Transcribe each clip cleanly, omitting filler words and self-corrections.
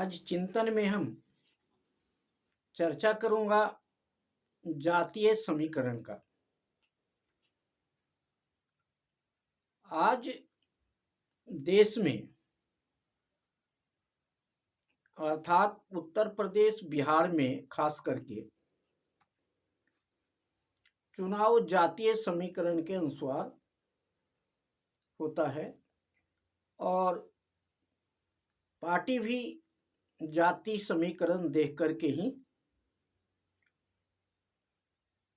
आज चिंतन में हम चर्चा करूंगा जातीय समीकरण का। आज देश में अर्थात उत्तर प्रदेश बिहार में खास करके चुनाव जातीय समीकरण के अनुसार होता है और पार्टी भी जाति समीकरण देख करके ही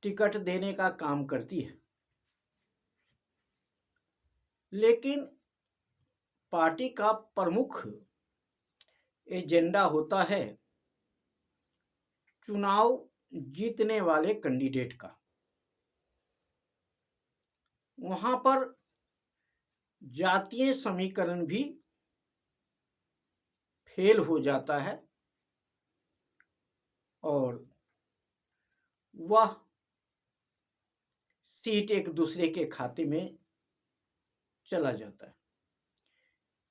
टिकट देने का काम करती है। लेकिन पार्टी का प्रमुख एजेंडा होता है चुनाव जीतने वाले कैंडिडेट का। वहां पर जातीय समीकरण भी फेल हो जाता है और वह सीट एक दूसरे के खाते में चला जाता है।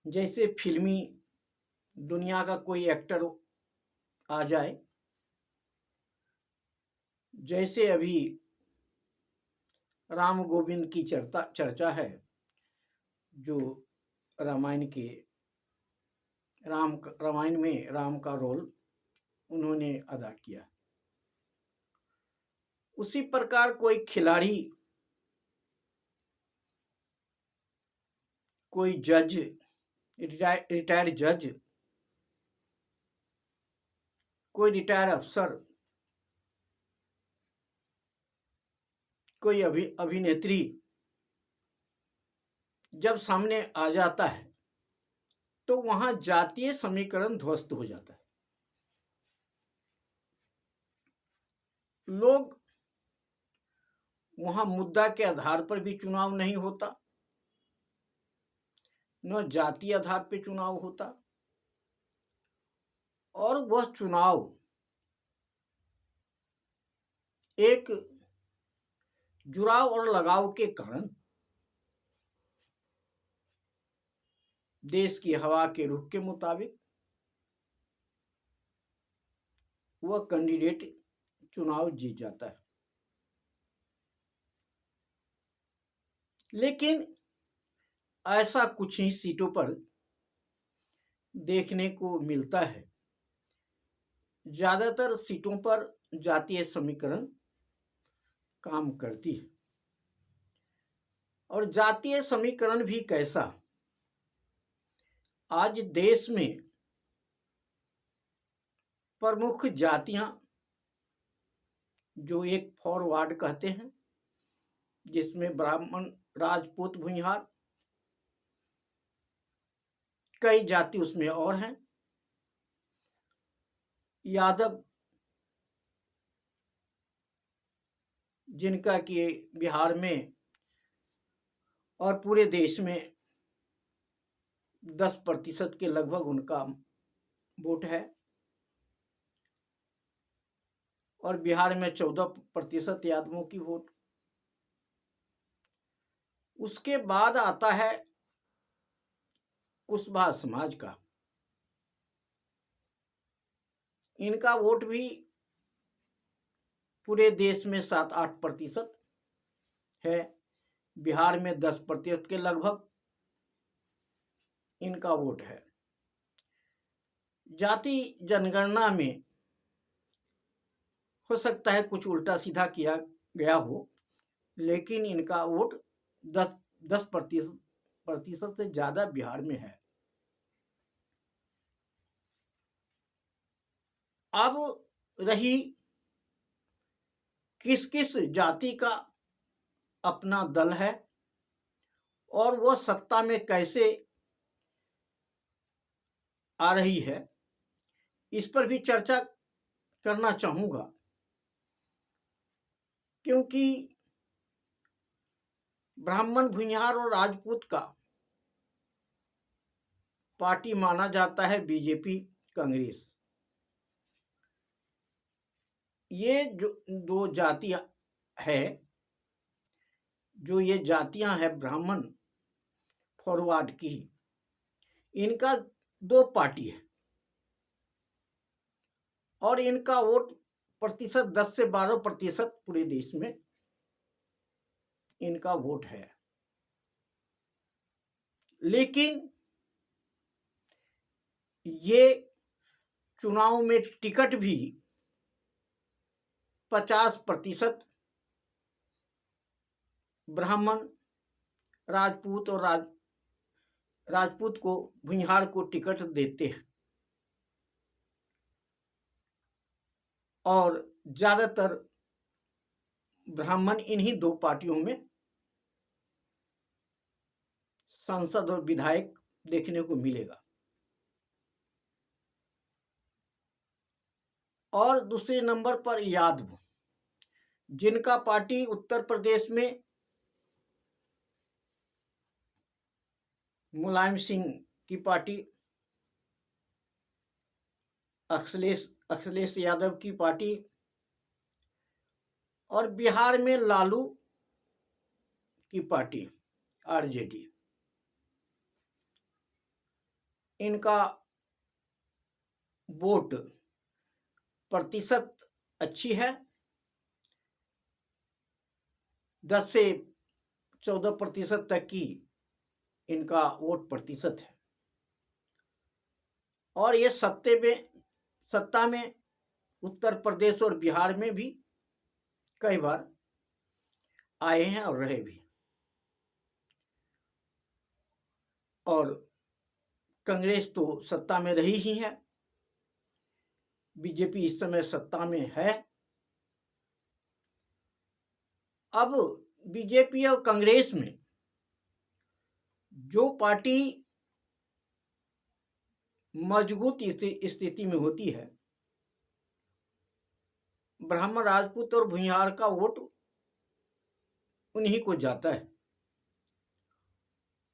जैसे फिल्मी दुनिया का कोई एक्टर आ जाए, जैसे अभी राम गोविंद की चर्चा है, जो रामायण में राम का रोल उन्होंने अदा किया। उसी प्रकार कोई खिलाड़ी, कोई जज, रिटायर्ड जज, कोई रिटायर्ड अफसर, कोई अभिनेत्री जब सामने आ जाता है तो वहां जातीय समीकरण ध्वस्त हो जाता है। लोग वहां मुद्दा के आधार पर भी चुनाव नहीं होता, न जातीय आधार पर चुनाव होता, और वह चुनाव एक जुड़ाव और लगाव के कारण देश की हवा के रुख के मुताबिक वह कैंडिडेट चुनाव जीत जाता है। लेकिन ऐसा कुछ ही सीटों पर देखने को मिलता है। ज्यादातर सीटों पर जातीय समीकरण काम करती है। और जातीय समीकरण भी कैसा, आज देश में प्रमुख जातियां जो एक फॉरवर्ड कहते हैं, जिसमें ब्राह्मण, राजपूत, भूमिहार, कई जाति उसमें और हैं, यादव, जिनका कि बिहार में और पूरे देश में 10% के लगभग उनका वोट है, और बिहार में 14% यादवों की वोट। उसके बाद आता है कुशवाहा समाज का। इनका वोट भी पूरे देश में 7-8% है, बिहार में 10% के लगभग इनका वोट है। जाति जनगणना में हो सकता है कुछ उल्टा सीधा किया गया हो, लेकिन इनका वोट 10% से ज्यादा बिहार में है। अब रही किस किस जाति का अपना दल है और वह सत्ता में कैसे आ रही है, इस पर भी चर्चा करना चाहूंगा। क्योंकि ब्राह्मण, भूमिहार और राजपूत का पार्टी माना जाता है बीजेपी, कांग्रेस। ये जो दो जातियां है, जो ये जातियां हैं ब्राह्मण फॉरवर्ड की, इनका दो पार्टी है। और इनका वोट प्रतिशत 10 से 12% पूरे देश में इनका वोट है। लेकिन ये चुनाव में टिकट भी 50% ब्राह्मण, राजपूत और राजपूत को, भुइंहार को टिकट देते हैं और ज्यादातर ब्राह्मण इन्हीं दो पार्टियों में सांसद और विधायक देखने को मिलेगा। और दूसरे नंबर पर यादव, जिनका पार्टी उत्तर प्रदेश में मुलायम सिंह की पार्टी, अखिलेश यादव की पार्टी, और बिहार में लालू की पार्टी आरजेडी, इनका वोट प्रतिशत अच्छी है, 10 से 14% तक की इनका वोट प्रतिशत है। और ये सत्ता में उत्तर प्रदेश और बिहार में भी कई बार आए हैं और रहे भी। और कांग्रेस तो सत्ता में रही ही है, बीजेपी इस समय सत्ता में है। अब बीजेपी और कांग्रेस में जो पार्टी मजबूत स्थिति में होती है, ब्राह्मण, राजपूत और भुइंहार का वोट उन्हीं को जाता है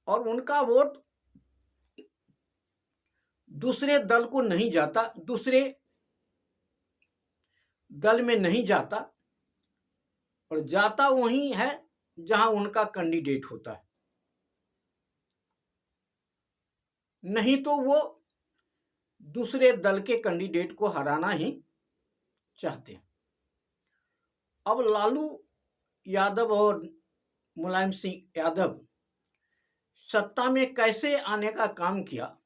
और उनका वोट दूसरे दल को नहीं जाता, दूसरे दल में नहीं जाता और जाता वहीं है जहां उनका कैंडिडेट होता है। नहीं तो वो दूसरे दल के कैंडिडेट को हराना ही चाहते हैं। अब लालू यादव और मुलायम सिंह यादव सत्ता में कैसे आने का काम किया,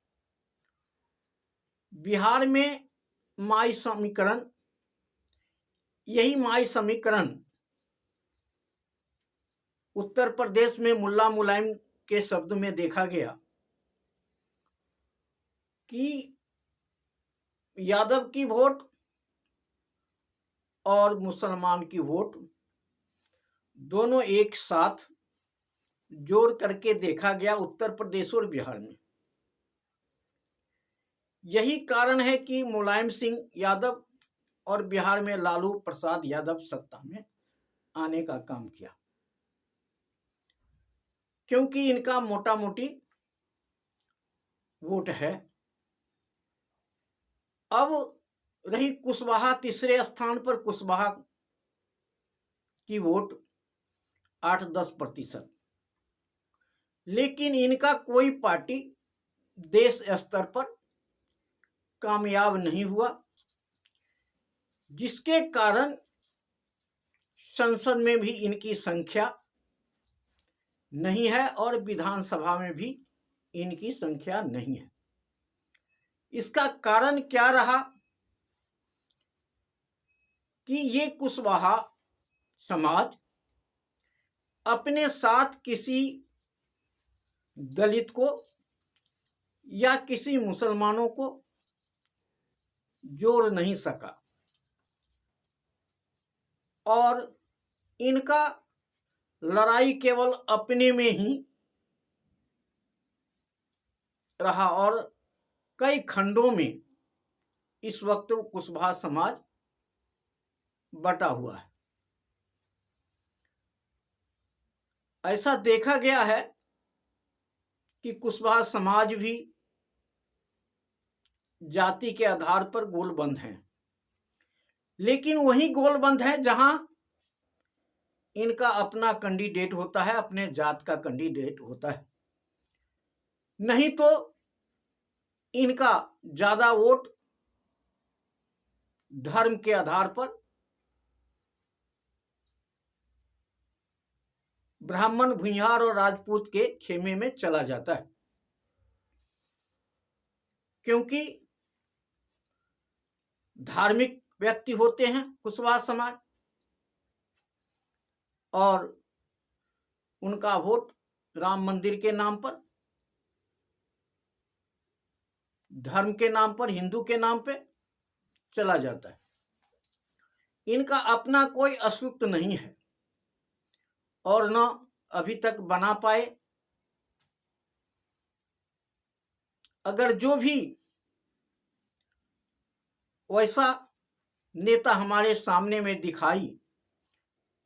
बिहार में माई समीकरण, यही माई समीकरण उत्तर प्रदेश में मुल्ला मुलायम के शब्द में देखा गया कि यादव की वोट और मुसलमान की वोट दोनों एक साथ जोड़ करके देखा गया उत्तर प्रदेश और बिहार में। यही कारण है कि मुलायम सिंह यादव और बिहार में लालू प्रसाद यादव सत्ता में आने का काम किया, क्योंकि इनका मोटा मोटी वोट है। अब रही कुशवाहा, तीसरे स्थान पर कुशवाहा की वोट 8-10%, लेकिन इनका कोई पार्टी देश स्तर पर कामयाब नहीं हुआ, जिसके कारण संसद में भी इनकी संख्या नहीं है और विधानसभा में भी इनकी संख्या नहीं है। इसका कारण क्या रहा कि ये कुशवाहा समाज अपने साथ किसी दलित को या किसी मुसलमानों को जोड़ नहीं सका और इनका लड़ाई केवल अपने में ही रहा और कई खंडों में इस वक्त कुशवाहा समाज बटा हुआ है। ऐसा देखा गया है कि कुशवाहा समाज भी जाति के आधार पर गोलबंद हैं, लेकिन वही गोलबंद है जहां इनका अपना कैंडिडेट होता है, अपने जात का कैंडिडेट होता है। नहीं तो इनका ज्यादा वोट धर्म के आधार पर ब्राह्मण, भूमिहार और राजपूत के खेमे में चला जाता है, क्योंकि धार्मिक व्यक्ति होते हैं कुशवाहा समाज, और उनका वोट राम मंदिर के नाम पर, धर्म के नाम पर, हिंदू के नाम पे चला जाता है। इनका अपना कोई अस्तित्व नहीं है और न अभी तक बना पाए। अगर जो भी वैसा नेता हमारे सामने में दिखाई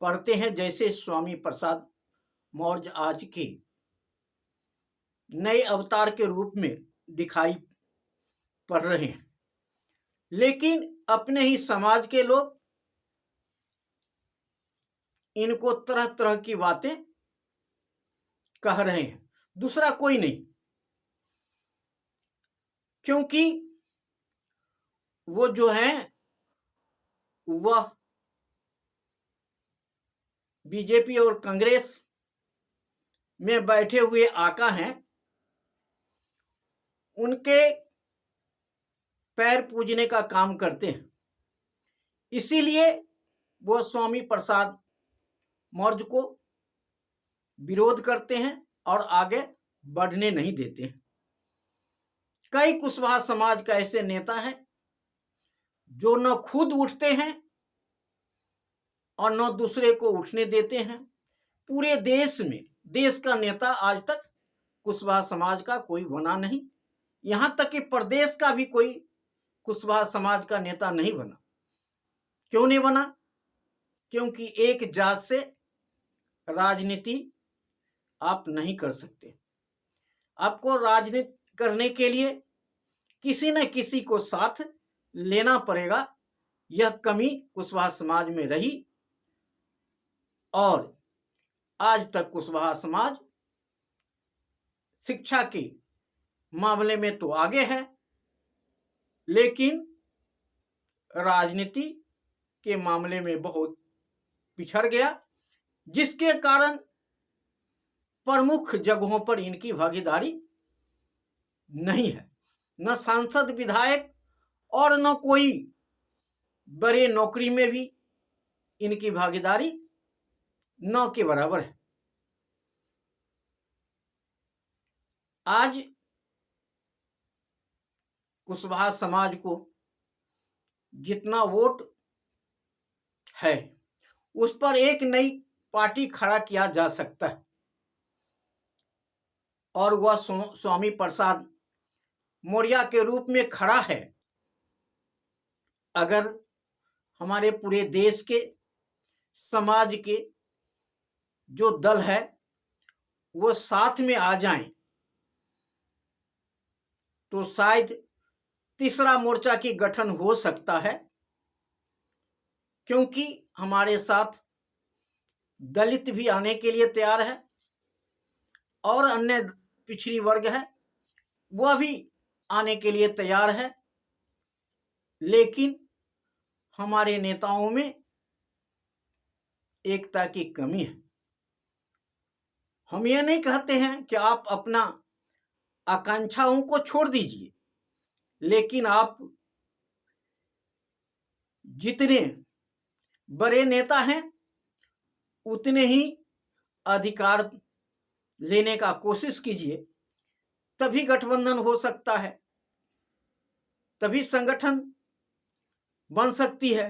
पड़ते हैं, जैसे स्वामी प्रसाद मौर्य आज के नए अवतार के रूप में दिखाई पड़ रहे हैं, लेकिन अपने ही समाज के लोग इनको तरह तरह की बातें कह रहे हैं, दूसरा कोई नहीं। क्योंकि वो जो है वह बीजेपी और कांग्रेस में बैठे हुए आका हैं, उनके पैर पूजने का काम करते हैं। इसीलिए वो स्वामी प्रसाद मौर्य को विरोध करते हैं और आगे बढ़ने नहीं देते हैं। कई कुशवाहा समाज का ऐसे नेता हैं जो न खुद उठते हैं और न दूसरे को उठने देते हैं। पूरे देश में देश का नेता आज तक कुशवाहा समाज का कोई बना नहीं, यहां तक कि प्रदेश का भी कोई कुशवाहा समाज का नेता नहीं बना। क्यों नहीं बना? क्योंकि एक जात से राजनीति आप नहीं कर सकते। आपको राजनीति करने के लिए किसी न किसी को साथ लेना पड़ेगा। यह कमी कुशवाहा समाज में रही और आज तक कुशवाहा समाज शिक्षा के मामले में तो आगे है, लेकिन राजनीति के मामले में बहुत पिछड़ गया, जिसके कारण प्रमुख जगहों पर इनकी भागीदारी नहीं है। न सांसद, विधायक और न कोई बड़े नौकरी में भी इनकी भागीदारी न के बराबर है। आज कुशवाहा समाज को जितना वोट है उस पर एक नई पार्टी खड़ा किया जा सकता है, और वह स्वामी प्रसाद मौर्य के रूप में खड़ा है। अगर हमारे पूरे देश के समाज के जो दल है वो साथ में आ जाएं तो शायद तीसरा मोर्चा की गठन हो सकता है, क्योंकि हमारे साथ दलित भी आने के लिए तैयार है और अन्य पिछड़ी वर्ग है वह भी आने के लिए तैयार है। लेकिन हमारे नेताओं में एकता की कमी है। हम ये नहीं कहते हैं कि आप अपना आकांक्षाओं को छोड़ दीजिए, लेकिन आप जितने बड़े नेता हैं उतने ही अधिकार लेने का कोशिश कीजिए, तभी गठबंधन हो सकता है, तभी संगठन बन सकती है।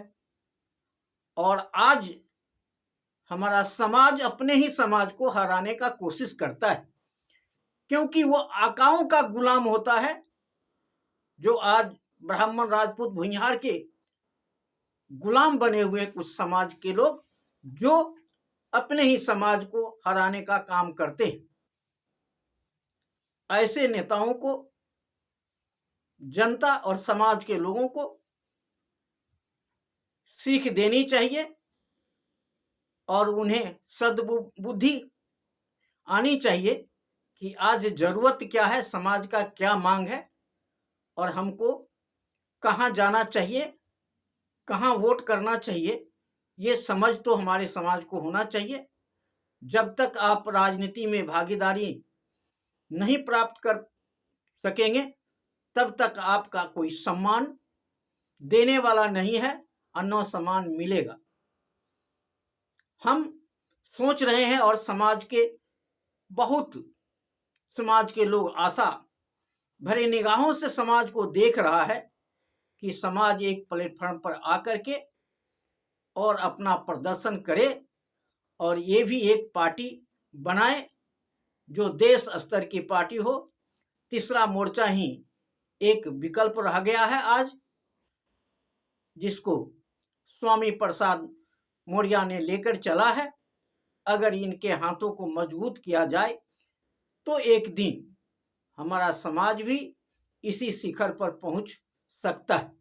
और आज हमारा समाज अपने ही समाज को हराने का कोशिश करता है, क्योंकि वो आकाओं का गुलाम होता है। जो आज ब्राह्मण, राजपूत, भूमिहार के गुलाम बने हुए कुछ समाज के लोग जो अपने ही समाज को हराने का काम करते हैं, ऐसे नेताओं को जनता और समाज के लोगों को सीख देनी चाहिए और उन्हें सद्बुद्धि आनी चाहिए कि आज जरूरत क्या है, समाज का क्या मांग है और हमको कहाँ जाना चाहिए कहाँ वोट करना चाहिए, ये समझ तो हमारे समाज को होना चाहिए। जब तक आप राजनीति में भागीदारी नहीं प्राप्त कर सकेंगे, तब तक आपका कोई सम्मान देने वाला नहीं है और न सम्मान मिलेगा। हम सोच रहे हैं और समाज के लोग आशा भरे निगाहों से समाज को देख रहा है कि समाज एक प्लेटफॉर्म पर आकर के और अपना प्रदर्शन करे और ये भी एक पार्टी बनाए जो देश स्तर की पार्टी हो। तीसरा मोर्चा ही एक विकल्प रह गया है आज, जिसको स्वामी प्रसाद मौर्य ने लेकर चला है। अगर इनके हाथों को मजबूत किया जाए तो एक दिन हमारा समाज भी इसी शिखर पर पहुंच सकता है।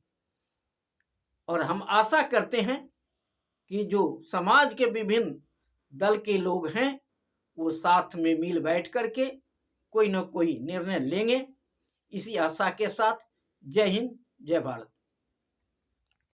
और हम आशा करते हैं कि जो समाज के विभिन्न दल के लोग हैं वो साथ में मिल बैठ करके कोई न कोई निर्णय लेंगे। इसी आशा के साथ जय हिंद, जय भारत।